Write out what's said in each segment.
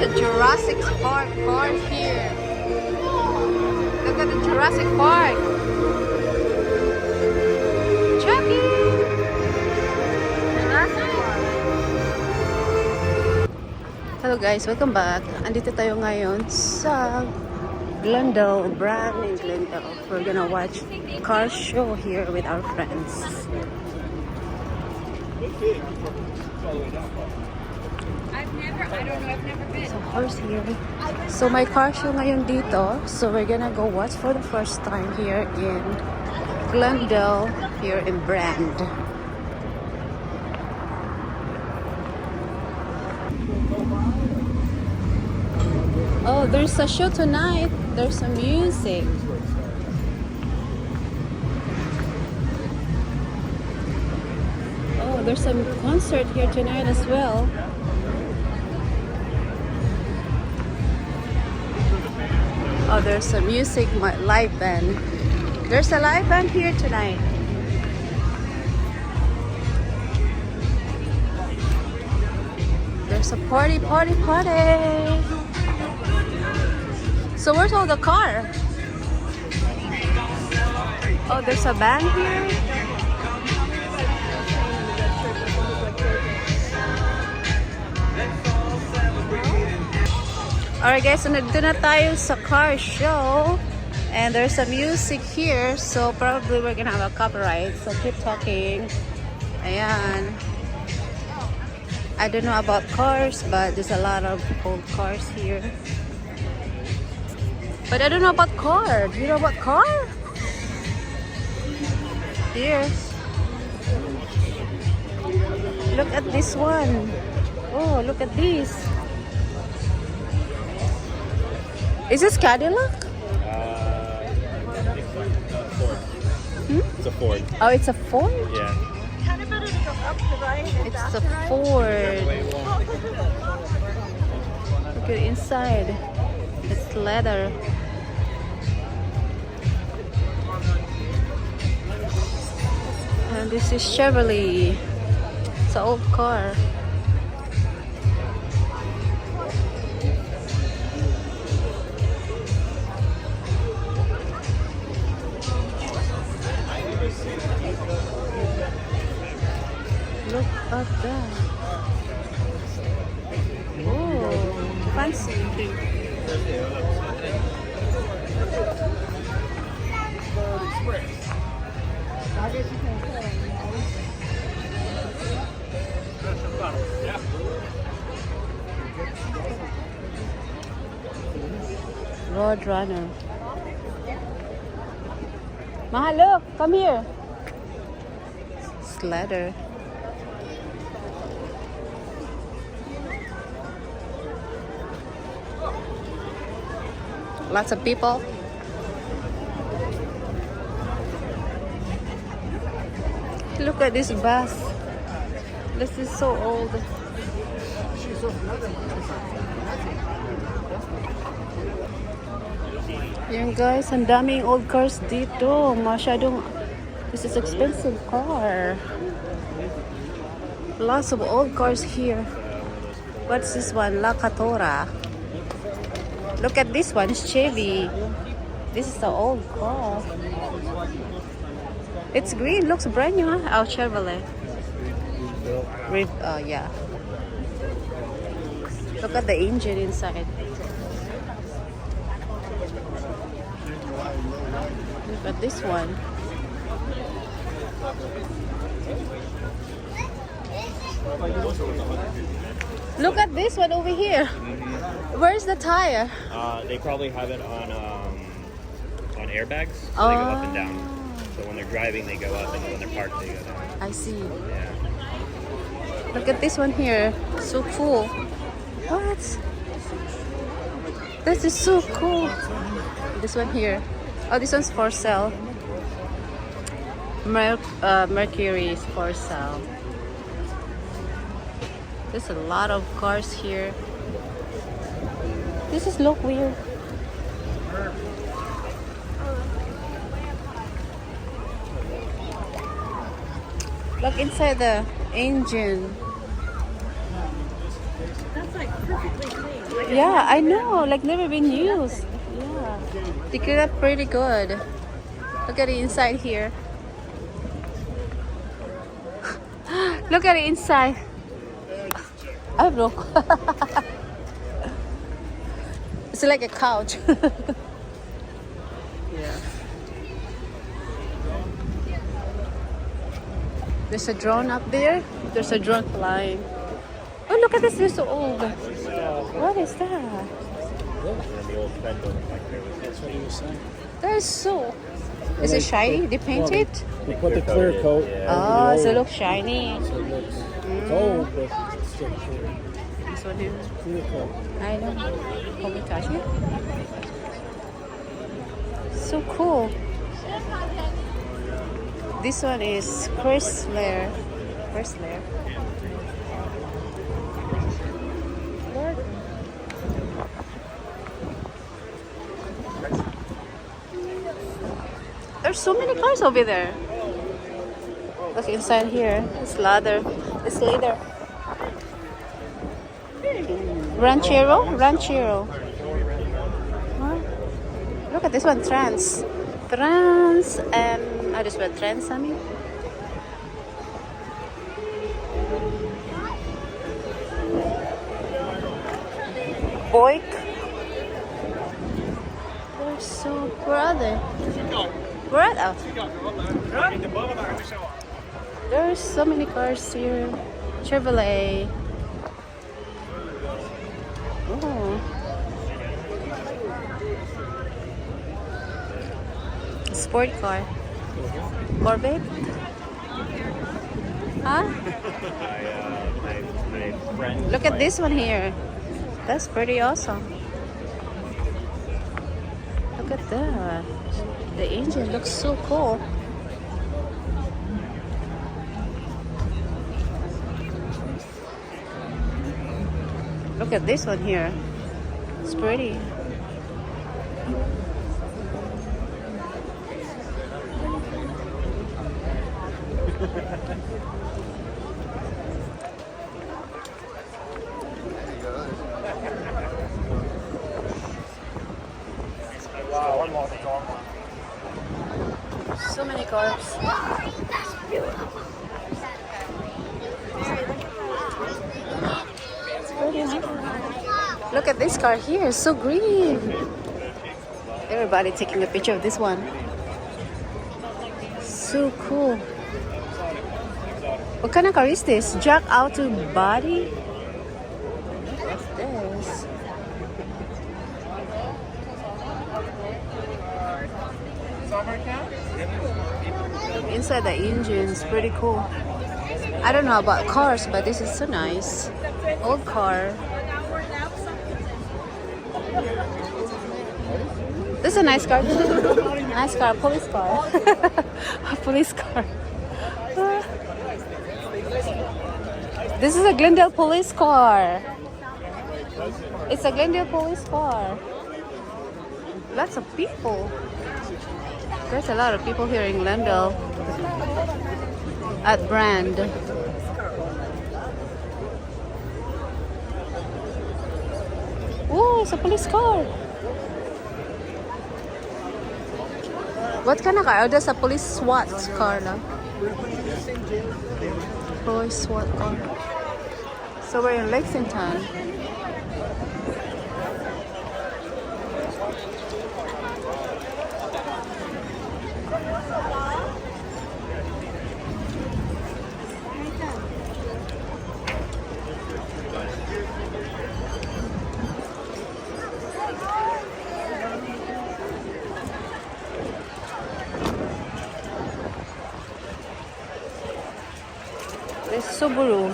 the Jurassic Park car here. Look at the Jurassic Park. Chucky! Jurassic Park. Hello guys, welcome back. Andito tayo ngayon sa Glendale, brand in Glendale. We're gonna watch car show here with our friends. I don't know, I've never been. So horse here. So may car show ngayon dito. So we're gonna go watch for the first time here in Glendale, here in Brand. Oh, there's a show tonight. There's some music. Oh, there's some concert here tonight as well. Oh, there's a music live band. There's a live band here tonight. There's a party. So where's all the car? Oh, there's a band here. Alright guys, so nandun na tayo sa car show. And there's some music here. So probably we're gonna have a copyright. So keep talking. Ayan. I don't know about cars, but there's a lot of old cars here. But I don't know about car. Do you know about car? Here. Look at this one. Oh, look at this. Is this Cadillac? Ford. It's a Ford. Oh, it's a Ford? Yeah. Kind of better to go up the right and It's back a the right. Ford. Look at inside. It's leather. And this is Chevrolet. It's an old car. Look at that. Oh, fancy. Road Runner. Mahal, look, come here. It's leather. Lots of people. Look at this bus. This is so old. Yan guys, ang daming old cars dito. Masyadong, this is expensive car. Lots of old cars here. What's this one? La Catora. Look at this one, it's Chevy. This is the old car. It's green, looks brand new, huh? Oh, Chevrolet. Yeah. Look at the engine inside. Look at this one. Look at this one over here. Where's the tire? They probably have it on airbags, so they go up and down. So when they're driving, they go up, and when they're parked, they go down. I see. Yeah. Look at this one here. So cool. What? This is so cool. This one here. Oh, this one's for sale. Mercury is for sale. There's a lot of cars here. This is look weird. Look inside the engine. That's like perfectly clean. Like Yeah, I know. Like never been used. Yeah. They clean up pretty good. Look at the inside here. Look at the inside. I have no. It's like a couch. Yeah. There's a drone up there. There's a drone flying. Oh, look at this. It's so old. What is that? And then the old Fed building back there was That's what he was saying. That is so. Is it shiny? They paint it? They put the clear coat. Yeah. Oh, so it looks shiny. So it looks, it's old, but it's still clear. This one here. Clear coat. I know. Can we touch it? So cool. This one is Chrysler. Chrysler. Look. There's so many cars over there. Look inside here. It's leather. It's leather. Ranchero? Ranchero. Huh? Look at this one, Trans. Trans and I just went Trans, I mean. Boyk. They're so, where are they? Where are they? There's so many cars here. Chevrolet. Oh. Sport car. Corvette? Huh? my friend. Look at this one here. That's pretty awesome. Look at that. The engine looks so cool. Look at this one here. It's pretty. So many cars. Look at this car here, it's so green. Everybody taking a picture of this one. So cool. What kind of car is this? Jack Auto Body? What's this? Look inside the engine, it's pretty cool. I don't know about cars, but this is so nice. Old car. This is a nice car too. Nice car, police car. A police car. This is a Glendale police car. It's a Glendale police car. Lots of people. There's a lot of people here in Glendale at Brand. Oh, it's a police car. What kind of car? Oh, that's a police SWAT car. No? Police SWAT car. So we're in Lexington. There's Subaru.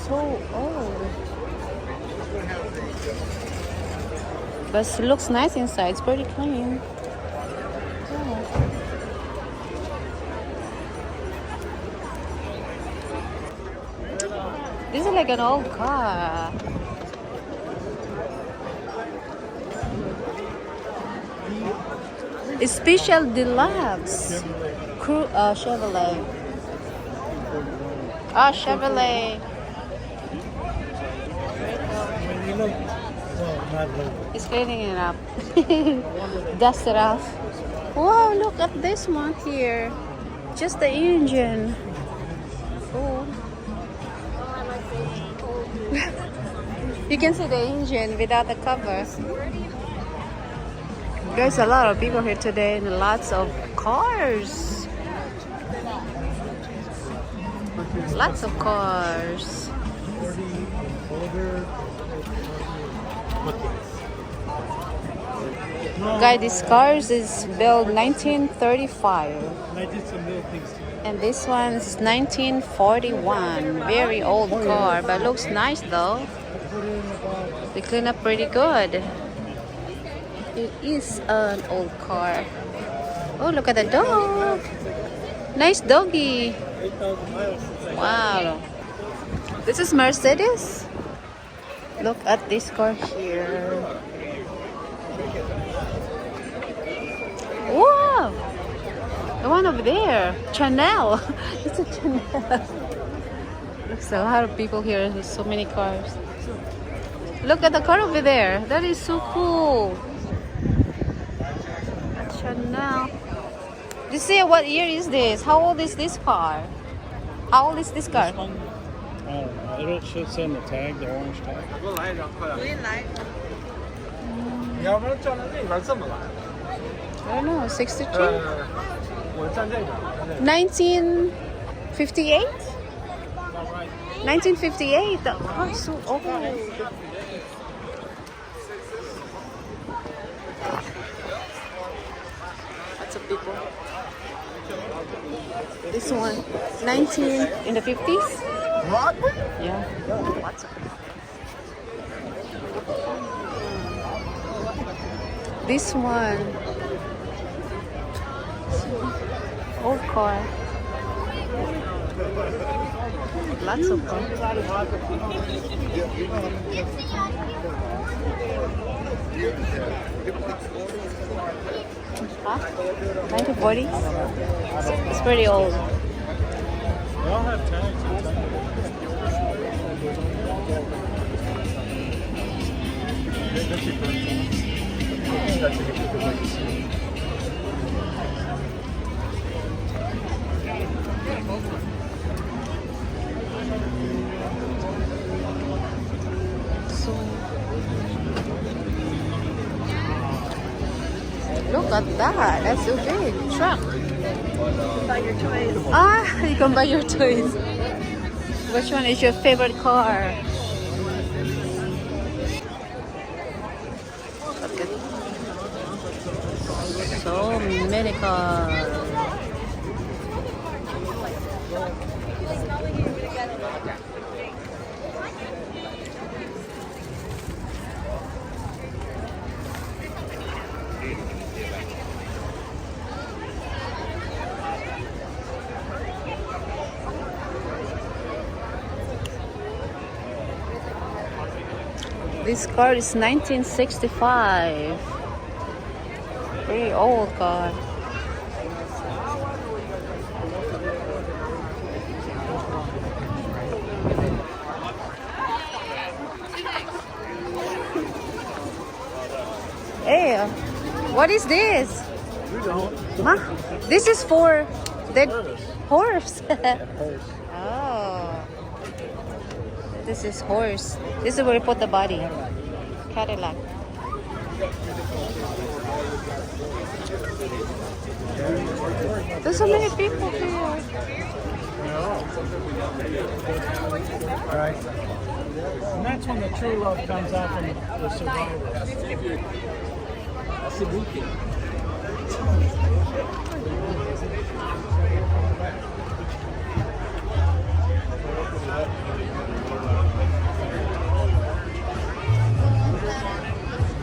So old. But it looks nice inside. It's pretty clean. This is like an old car. It's Special Deluxe. Chevrolet. Ah, Chevrolet. You look, well, not look. He's cleaning it up. Dust it off. Wow, look at this one here. Just the engine. Oh. You can see the engine without the cover. There's a lot of people here today and lots of cars. Lots of cars. Guys, this cars is built 1935. And this one's 1941. Very old car, but looks nice though. They clean up pretty good. It is an old car. Oh, look at the dog. Nice doggy. Wow. This is Mercedes. Look at this car here. Wow. The one over there. Chanel. It's a Chanel. There's a lot of people here. There's so many cars. Look at the car over there. That is so cool. Chanel. You see what year is this? How old is this car? How old is this car? I don't know. It'll should say on the tag, the orange tag. I don't know, 63? 1958? 1958? The car is so old. Lots of people. This one, 19 in the 50s? What? Yeah, lots of people. This one, old car. Lots of cars. Huh? 1940? It's pretty old. They all have tags. So, look at that. That's so big. Truck. Buy your toys. Ah, you can buy your toys. Which one is your favorite car? Look at so many cars. This car is 1965. Pretty old car. Hey, what is this? You don't. Huh? This is for the horse. Horse. Oh. This is horse. This is where you put the body. Cadillac. There's so many people here. All right. And that's when the true love comes out from the survivor.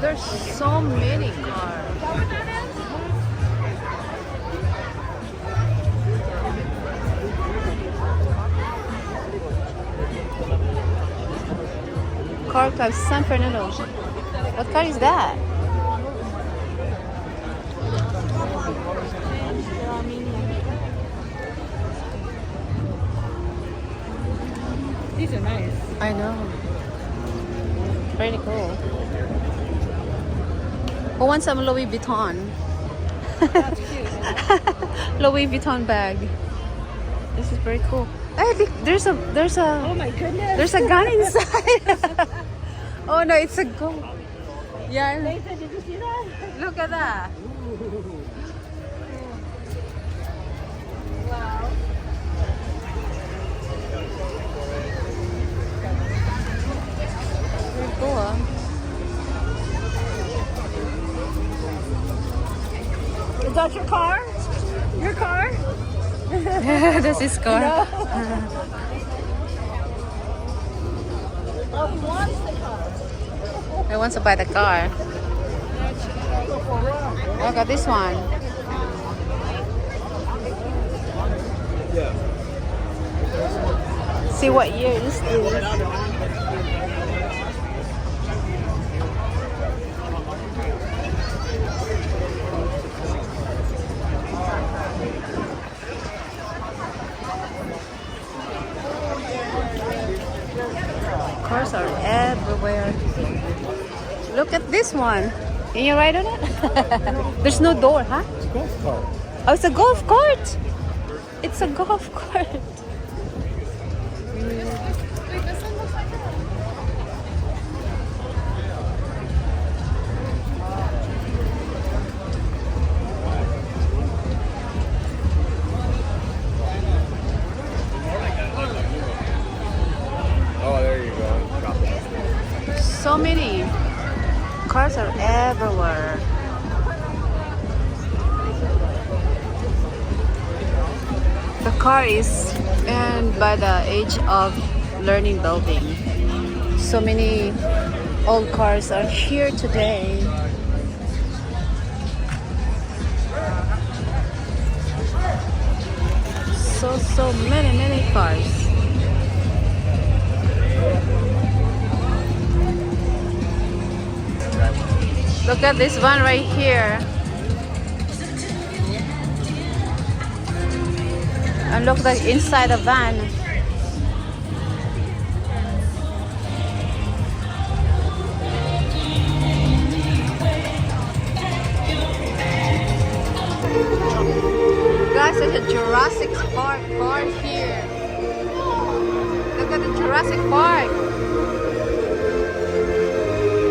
There's so many cars. Car Club San Fernando. What car is that? These are nice. I know. Pretty cool. Who wants some Louis Vuitton? That's cute. Louis Vuitton bag. This is very cool. Hey, there's Oh my goodness. a gun inside. Oh no, it's a gun. Yeah. Nathan, did you see that? Look at that. Wow. Very cool. Huh? Is that your car? Your car? This is car. Oh, he wants the car. I want to buy the car. Look at this one. See what year this is. Cars are everywhere. Look at this one. Can you ride on it? There's no door, huh? It's a golf cart. Oh, it's a golf cart. It's a golf cart. Oh, there you go. Drop it. So many cars are everywhere. The car is and by the age of learning building. So many old cars are here today. So many cars. Look at this one right here. And look like inside the van. Guys, there's a Jurassic Park car here. Look at the Jurassic Park.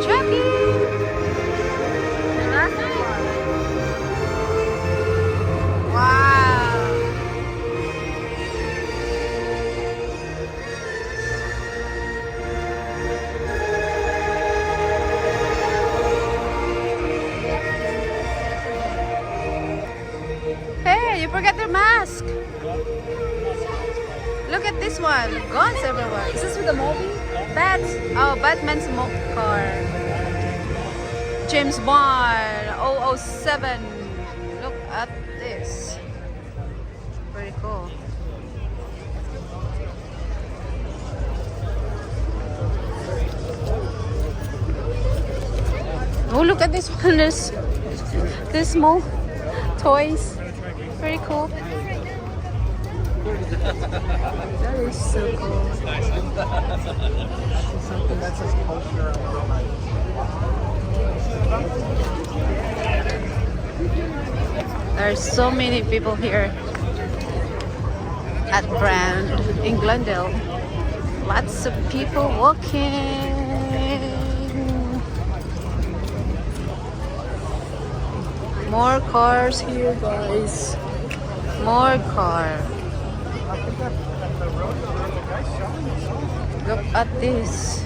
Chucky! Jurassic Park. Wow! Hey, you forgot your mask. Look at this one. Guns everywhere. Is this with the movie? Batman's car. James Bond 007. Look at this. Very cool. Oh, look at this one. There's small toys. Very cool. That is so cool. There are so many people here at Brand in Glendale. Lots of people walking. More cars here, guys. More car. Look at this.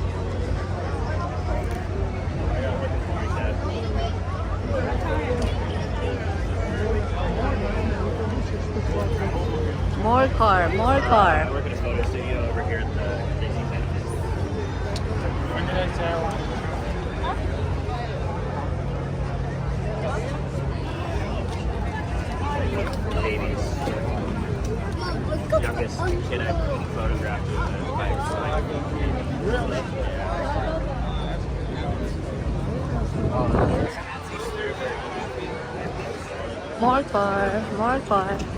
More car, more car. I work at a photo studio over here at the Disney Center. When did I say I want? Babies. Youngest kid I photographed by his side. Really? Yeah. More car, more car.